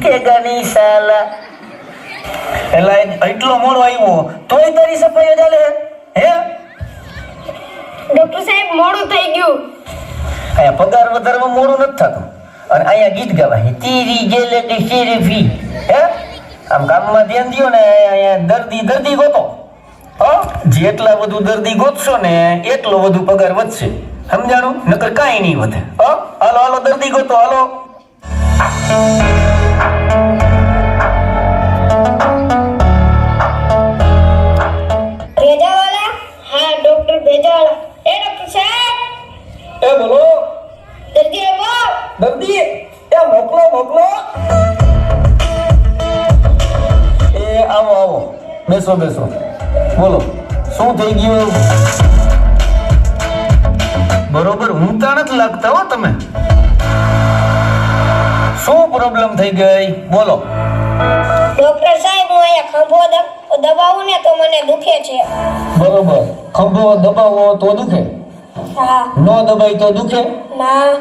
दिखेगा नहीं साला एला એટલો મોડો આવ્યો તોય તારી સફાઈ ચાલે હે ડોક્ટર સાહેબ મોડું થઈ ગયું આયા પગાર વધારવામાં મોડું નથી થતું અને આયા ગીત ગાવાય તેરી જેલની શેરીફી હે આમ કામમાં ધ્યાન દ્યો ને આયા દર્દી ગોતો જેટલા વધુ દર્દી ગોતશો ને એટલો વધુ પગાર વધશે સમજાણું નકર કાંઈ નહીં વધે હાલો દર્દી ગોતો હાલો ભેજાવાલા હા ડોક્ટર ભેજાવાલા એ ડોક્ટર સાહેબ એ બોલો દર્દી આવો દર્દી એ મોકલો એ આવો બેસો બોલો શું થઈ ગયું બરોબર ઊંઘતા નથી લાગતા હો તમે શું પ્રોબ્લેમ થઈ ગઈ બોલો ડોક્ટર સાહેબ હું અહીંયા ખંભો દબાવું ને તો મને દુખે છે બરોબર ખંભો દબાવો તો દુખે હા નો દબાઈ તો દુખે ના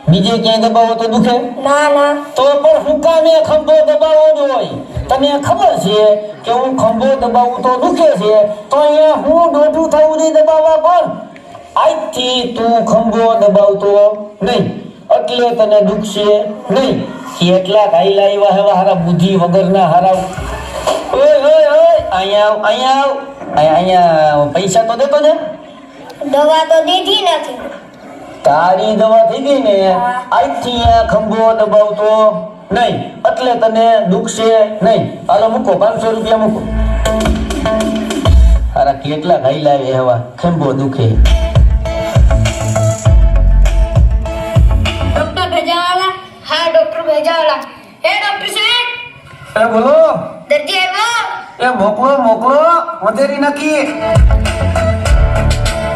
બીજે ક્યાંય દબાવો તો દુખે ના તો પણ હું કામે ખંભો દબાવવો જ હોય તને ખબર છે કે હું ખંભો દબાવું તો દુખે છે તો અહીંયા હું દોઢું થવું નહીં દબાવવા પણ આજથી તું ખંભો દબાવતો નહીં એટલે તને દુખશે નહીં કેટલા ગાયલા એવા એવા હારા બુદ્ધિ વગરના હારા ઓય અહીંયા પૈસા તો દેતો ને દવા તો દીધી નથી તારી દવા થઈ ગઈ ને આજથી ખંભો દબાવતો નહીં એટલે તને દુખશે નહીં હાલો મૂકો 500 રૂપિયા મૂકો હારા કેટલા ગાઈ લાવે એવા ખંભો દુખે ડોક્ટર ભેજાવાલા હા ડોક્ટર ભેજાવાલા એ ડોક્ટર સાહેબ એ બોલો દર્દી આવ્યો એ મોકલો વધેરી નાખી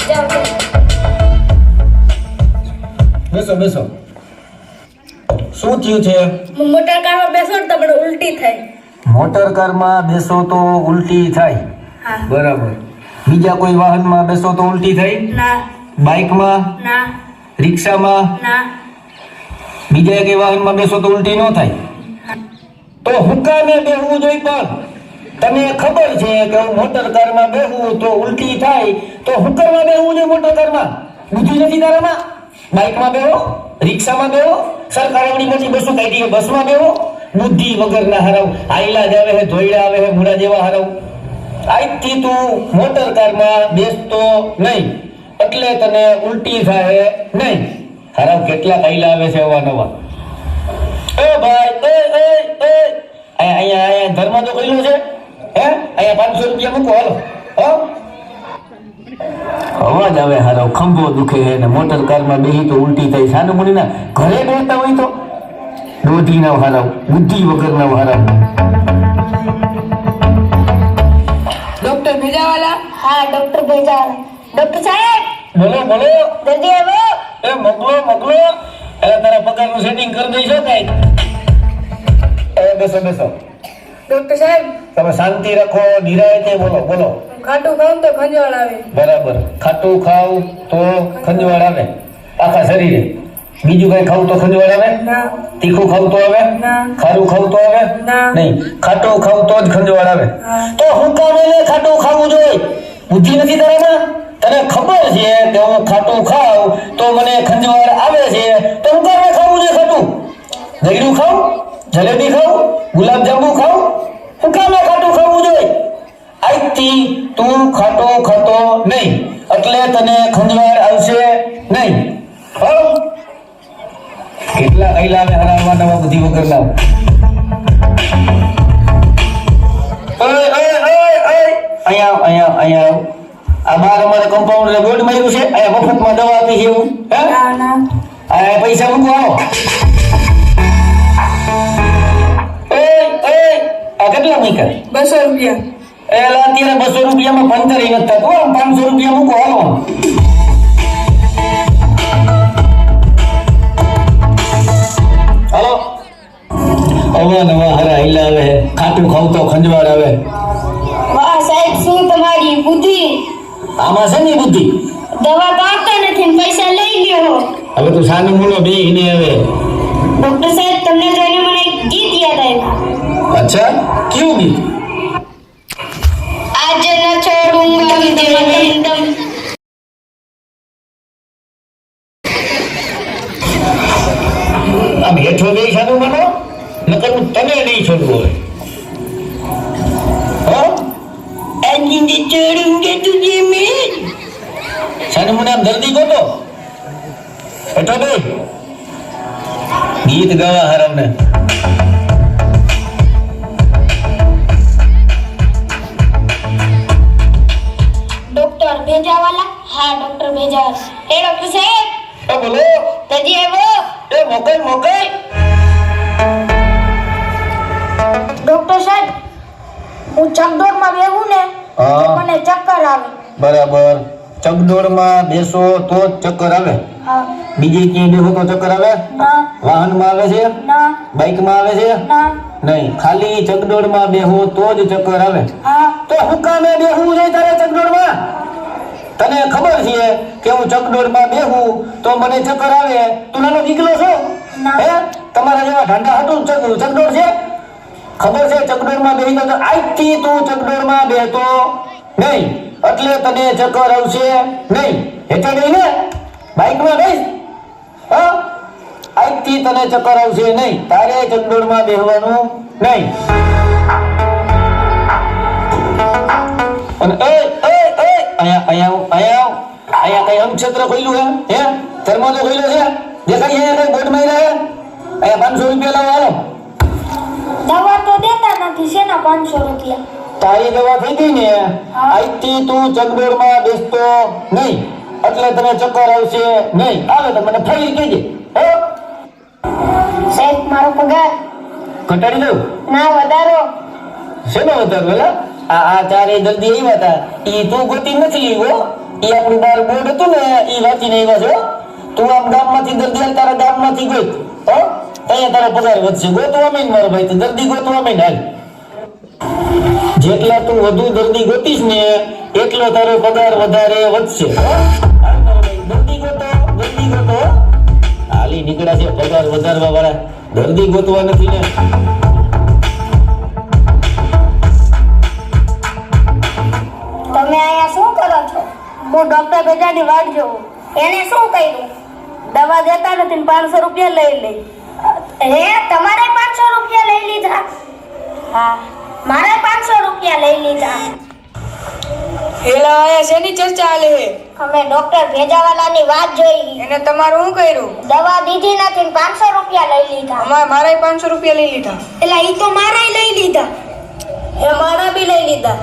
જાઓ બેસો શું થયું છે મોટર કારમાં બેસો તો મને ઉલટી થાય મોટર કારમાં બેસો તો ઉલટી થાય હા બરાબર બીજા કોઈ વાહનમાં બેસો તો ઉલટી થાય ના બાઇકમાં ના રિક્ષામાં ના બીજા કઈ વાહનમાં બેસો તો ઉલટી ન થાય તો હુકામે બેહવું જોઈએ પણ તને ખબર છે કે હું મોટર કારમાં બેહું તો ઉલટી થાય તો હુકરમાં બેહવું જોઈએ મોટર કારમાં બુદ્ધિ નથી તારામાં બાઇકમાં બેહો રિક્ષામાં બેહો સરકાર એવડી મોટી બસો કાઢી બસમાં બેહો બુદ્ધિ વગરના હરાવ આયલા જ આવે હે ધોઈડા આવે હે મૂળા જેવા હરાવ આજથી તું મોટર કારમાં બેસતો નહીં એટલે તને ઉલટી થાય નહીં હરાવ કેટલા આયલા આવે છે અવા નવા એ ભાઈ અહીંયા ધર્મ તો કહેલું છે હે અહીંયા 500 રૂપિયા મૂકો હાલો અવાજ આવે હારો ખંભો દુખે છે ને મોટર કારમાં બેહી તો ઉલટી થાય સાનું મુનિના ઘરે બેસતા હોય તો દોઢી ના હારાવ બુદ્ધિ વગર ના હારાવ ડોક્ટર ભેજાવાલા હા ડોક્ટર ભેજાવાલા ડોક્ટર સાહેબ બોલો દર્દી આવ્યો એ મોકલો એ તારા પગારનું સેટિંગ કરી દઈશો કઈ બેસો ડોક્ટર સાહેબ તમે શાંતિ રાખો નિરાયતે બોલો ખાટું ખાઉં તો ખંજવાળ આવે બરાબર ખાટું ખાવ તો ખંજવાળ આવે આખા શરીરે બીજું કઈ ખાવું તો ખંજવાળ આવે ના તીખું ખાવું તો આવે ના ખારું ખાવું તો આવે ના નહીં ખાટું ખાવું તો જ ખંજવાળ આવે તો હું કામ એને ખાટું ખાવું જોઈએ બુદ્ધિ નથી તારામાં તને ખબર છે કે હું ખાટું ખાવ તો મને ખંજવાળ આવે છે તો હું કામ ખાવું જોઈએ ખાટું ગળ્યું ખાવ જલેબી ખાવ ગુલાબજાંબુ ખાવ હું કામ ખાટું ખાવું જોઈએ આજથી તું ખાટો ખાતો નહીં એટલે તને ખંજવાળ આવશે નહીં કેટલા કઈલા આવે હરાવવા નવા બુદ્ધિ વગર લાવ અહીંયા આ બાર અમારે કમ્પાઉન્ડરે બોર્ડ માર્યું છે અહીંયા મફતમાં દવા આપી છે એવું હે આ પૈસા મૂકો આવો આ કેટલા મૂક્યા 200 રૂપિયા એલા અત્યારે 200 રૂપિયામાં 15 નથી થતું 500 રૂપિયા મૂકો હાલો હાલો અવા નવા હરા હિલા આવે ખાટું ખાવ તો ખંજવાળ આવે વાહ સાહેબ શું તમારી બુદ્ધિ આમાં છે ને બુદ્ધિ દવા તો આપતા નથી ને પૈસા લઈ ગયો હવે તું સાનું મૂળો બેહીને આવે ડોક્ટર સાહેબ તમને જોઈને મને એક ગીત યાદ આવ્યું આમ હેઠો બે સાનું માનો નકર હું તને નહીં છોડવું હવે હો આંગીને ચડુંગે તુજે મેં સાનું મને આમ જલ્દી ગોતો હેઠો બે ગીત ગાવા હરામને ડોક્ટર ભેજાવાલા? હા ડોક્ટર ભેજાવાલા. એ ડોક્ટર સાહેબ એ બોલો તજી આવ્યો? એ મોકલ ડોક્ટર સાહેબ હું ચકડોળમાં બેહું ને તો હા. મને ચક્કર આવે. બરાબર ચકડોળમાં બેસો તો જ ચક્કર આવે હા. બીજે ક્યાંય બેહો તો ચક્કર આવે ના વાહનમાં આવે છે ના બાઇકમાં આવે છે ના. નહીં ખાલી ચકડોળમાં બેહો તો જ ચક્કર આવે હા. તો હું કામે બેહવું છે તારે ચકડોળમાં તને ખબર છે કે હું ચકડોળમાં બેહું તો મને ચક્કર આવે તું નાનો દીકરો છો ના. હે તમારા જેવા ઠંડા હતું ચકડોળ છે ખબર છે ચકડોળમાં બેહી તો આજથી તું ચકડોળમાં બેહતો નહીં એટલે તને ચક્કર આવશે નહીં હેઠે ગઈ ને બાઇકમાં બેસ હા આજથી તને ચક્કર આવશે નહીં તારે ચકડોળમાં બેહવાનું નહીં અને અહીંયા કઈ અંગક્ષેત્ર ખોલ્યું હે ધર્મો તો ખોલ્યો છે દેખાય છે કઈ બોર્ડ માં અહીંયા 500 રૂપિયા લાવો હાલો દવા તો દેતા નથી. શેના 500 રૂપિયા? તારી દવા થઈ ગઈ ને આજથી તું ચકડોળમાં બેસતો નહીં એટલે તને ચક્કર આવશે નહીં આવે તો મને ફરી કહેજે હો સાહેબ મારો પગાર ઘટાડી દઉં ના વધારો. શેનો વધારો વેલા આ ચારે દર્દી આવ્યા હતા ઈ તું ગોતી નથી લીધો ઈ આપણું બાર બોર્ડ હતું ને ઈ વાંચીને આવ્યા છો તું આમ ગામમાંથી દર્દી હાલ તારા ગામમાંથી ગઈ હો ત્યાં તારો પગાર વધશે ગોતવા માંડ મારો ભાઈ તો દર્દી ગોતવા માંડ હાલ જેટલા તું વધુ દર્દી ગોતીશ ને એટલો તારો પગાર વધારે વધશે હો? હાલ મારો ભાઈ દર્દી ગોતો હાલી નીકળ્યા છે પગાર વધારવા વાળા દર્દી ગોતવા નથી ને તમે અહીંયા શું કરો છો? હું ડોક્ટર ભેજાની વાટ જોઉં. એને શું કર્યું? દવા દેતા નથી ને 500 રૂપિયા લઈ લે. હે તમારે 500 રૂપિયા લઈ લીધા? હા મારે 500 રૂપિયા લઈ લીધા. હેલા આયા શેની ચર્ચા ચાલે હે? અમે ડોક્ટર ભેજાવાલાની વાત જોઈ. એને તમારું શું કર્યું? દવા દીધી નથી ને 500 રૂપિયા લઈ લીધા. મારાય 500 રૂપિયા લઈ લીધા. એટલે ઈ તો મારાય લઈ લીધા. એ મારા બી લઈ લીધા.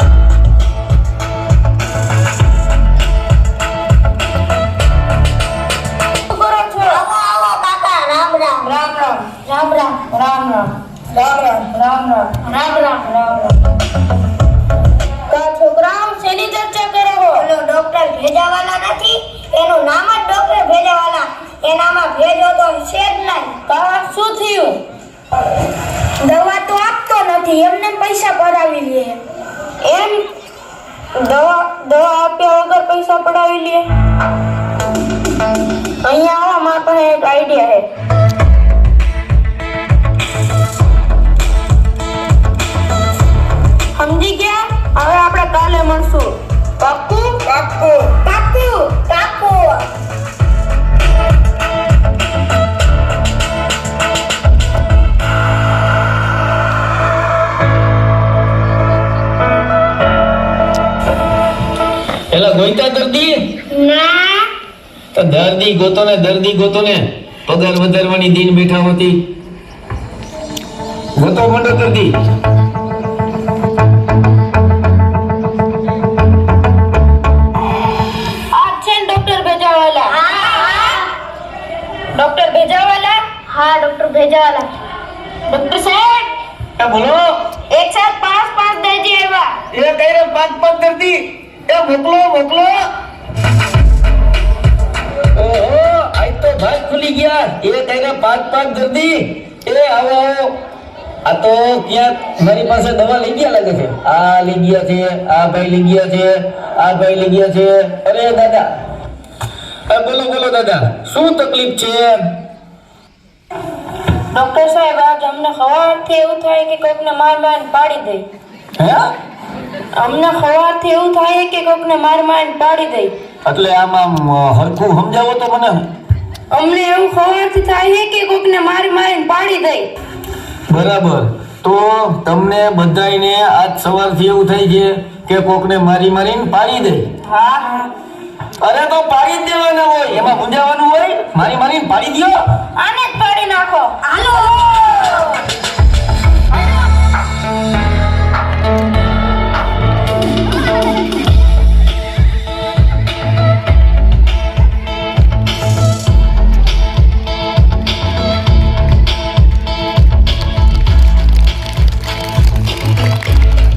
શું કરો છો? આવો કાકા. રામ રામ. રામ રામ રામ રામ. રામ રામ રામ રામ રામ રામ રામ રામ. રામ રામ. કા છોકરાઓ શેની ચર્ચા કરે હો? ઓલો ડોક્ટર ભેજાવાલા નથી, એનું નામ જ ડોક્ટર ભેજાવાલા. એનામાં ભેજો તો છે જ નહીં. કા શું થયું? દવા તો આપતો નથી, એમને પૈસા પડાવી લે. એમ દવા આપ્યા વગર પૈસા પડાવી લે? અહીંયા આવો, મારા પાસે એક આઈડિયા હે. સમજી ગયા? હવે આપણે કાલે મળશું. પાક્કું? પાક્કું. કાકુ કાકુ પેલા ગોઈતા દર્દી ના તો દર્દી ગોતો ને પગાર વધારવાની દિન બેઠા હોતી ગોતો મંડો દર્દી આ છે ને ડોક્ટર ભેજાવાલા. ડોક્ટર ભેજાવાલા. હા ડોક્ટર ભેજાવાલા. ડોક્ટર સાહેબ એ બોલો એક સાથ 5 દર્દી આવ્યા. એ કઈ રે 5 દર્દી એ મોકલો ઓહો આજ તો ભાગ ખુલી ગયા એ કઈ રે 5 દર્દી એ આવો આ તો ક્યાંક મારી પાસે દવા લઈ ગયા લાગે છે આ લઈ ગયા છે આ ભાઈ લઈ ગયા છે આ ભાઈ લઈ ગયા છે અરે દાદા બોલો દાદા શું તકલીફ છે ડોક્ટર સાહેબ આજ અમને સવારથી એવું થાય કે કોઈકને મારીને પાડી દે. હે અમને સવારથી એવું થાય કે કોઈકને મારીને પાડી દે. એટલે આમાં હરખું સમજાવો તો મને અમને એવું ખવાથી થાય છે કે કોકને મારી મારીને પાડી દે. બરાબર. તો તમને બધાયને આજ સવારથી એવું થઈ છે કે કોકને મારીને પાડી દે? હા. અરે તો પાડી જ દેવાના હોય, એમાં મૂંઝાવાનું હોય? મારીને પાડી દ્યો. આને જ પાડી નાખો.